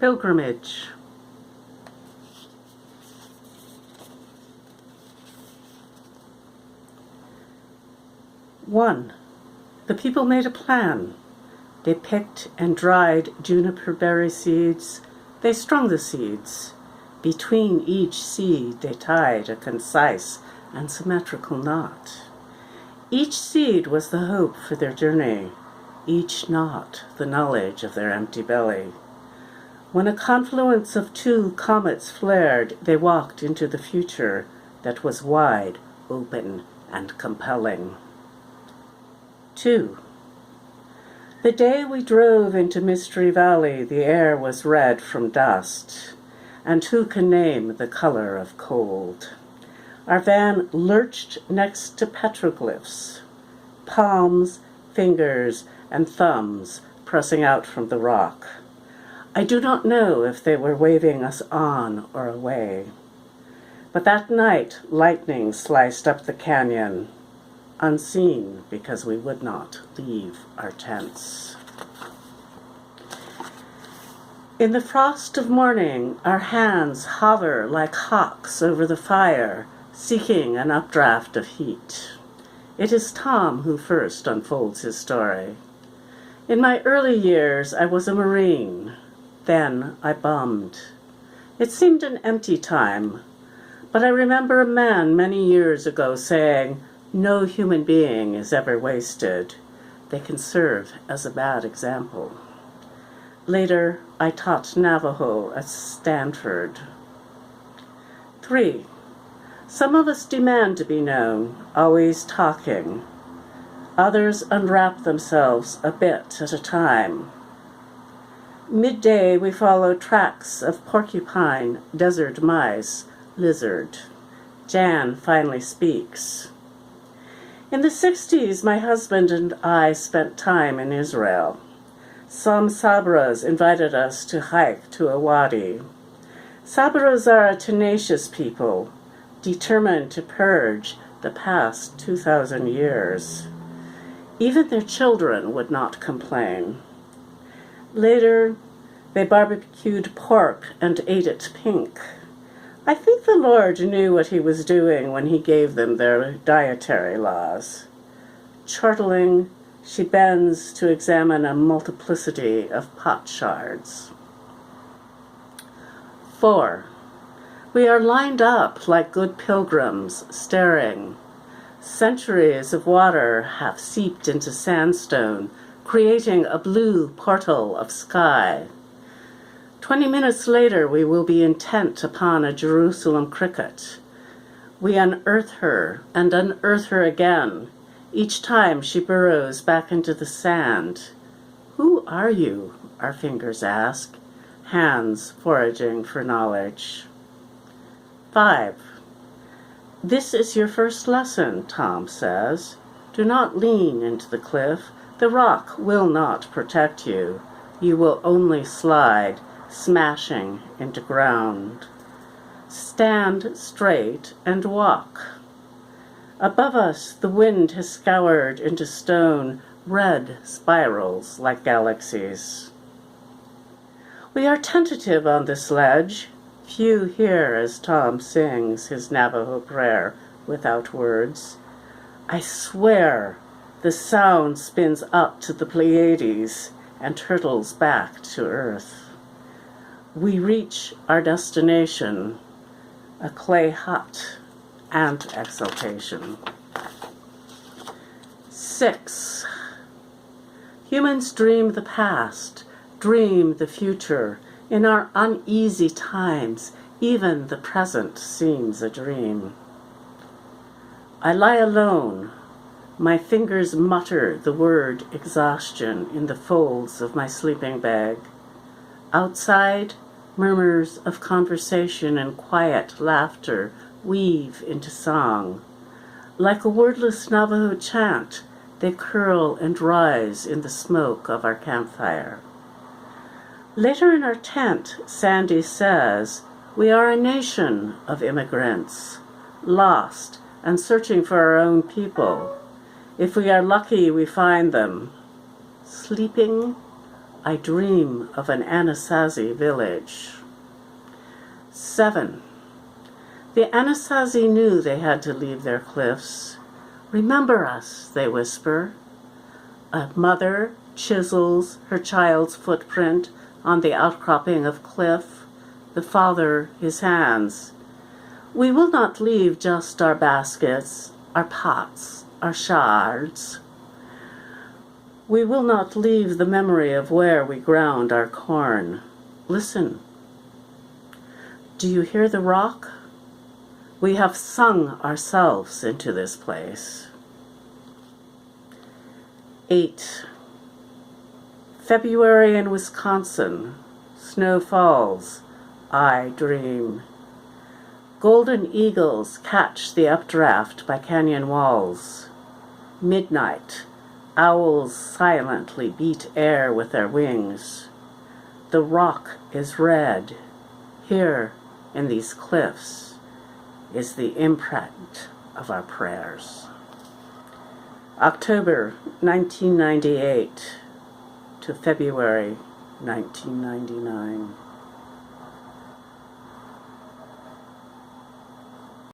Pilgrimage. 1. The people made a plan. They picked and dried juniper berry seeds. They strung the seeds. Between each seed they tied a concise and symmetrical knot. Each seed was the hope for their journey, each knot the knowledge of their empty belly. When a confluence of two comets flared, they walked into the future that was wide, open, and compelling. 2. The day we drove into Mystery Valley, the air was red from dust, and who can name the color of cold? Our van lurched next to petroglyphs, palms, fingers, and thumbs pressing out from the rock. I do not know if they were waving us on or away. But that night, lightning sliced up the canyon, unseen because we would not leave our tents. In the frost of morning, our hands hover like hawks over the fire, seeking an updraft of heat. It is Tom who first unfolds his story. In my early years, I was a Marine. Then I bummed. It seemed an empty time, but I remember a man many years ago saying, "No human being is ever wasted. They can serve as a bad example." Later, I taught Navajo at Stanford. 3. Some of us demand to be known, always talking. Others unwrap themselves a bit at a time. Midday, we follow tracks of porcupine, desert mice, lizard. Jan finally speaks. In the 60s, my husband and I spent time in Israel. Some Sabras invited us to hike to a wadi. Sabras are a tenacious people, determined to purge the past 2,000 years. Even their children would not complain. Later, they barbecued pork and ate it pink. I think the Lord knew what he was doing when he gave them their dietary laws. Chortling, she bends to examine a multiplicity of pot shards. 4. We are lined up like good pilgrims, staring. Centuries of water have seeped into sandstone, creating a blue portal of sky. 20 minutes later, we will be intent upon a Jerusalem cricket. We unearth her and unearth her again. Each time she burrows back into the sand. "Who are you?" our fingers ask, hands foraging for knowledge. 5. This is your first lesson, Tom says. Do not lean into the cliff. The rock will not protect you. You will only slide, smashing into ground. Stand straight and walk. Above us, the wind has scoured into stone red spirals like galaxies. We are tentative on this ledge. Few hear as Tom sings his Navajo prayer without words. I swear the sound spins up to the Pleiades and hurtles back to earth. We reach our destination, a clay hut and exaltation. 6. Humans dream the past, dream the future. In our uneasy times, even the present seems a dream. I lie alone. My fingers mutter the word exhaustion in the folds of my sleeping bag. Outside, murmurs of conversation and quiet laughter weave into song. Like a wordless Navajo chant, they curl and rise in the smoke of our campfire. Later in our tent, Sandy says, we are a nation of immigrants, lost and searching for our own people. If we are lucky, we find them sleeping I dream of an Anasazi village. 7. The Anasazi knew they had to leave their cliffs. Remember us, they whisper. A mother chisels her child's footprint on the outcropping of cliff, the father his hands. We will not leave just our baskets, our pots, our shards. We will not leave the memory of where we ground our corn. Listen. Do you hear the rock? We have sung ourselves into this place. 8. February in Wisconsin. Snow falls. I dream. Golden eagles catch the updraft by canyon walls. Midnight. Owls silently beat air with their wings. The rock is red. Here, in these cliffs, is the imprint of our prayers. October 1998 to February 1999.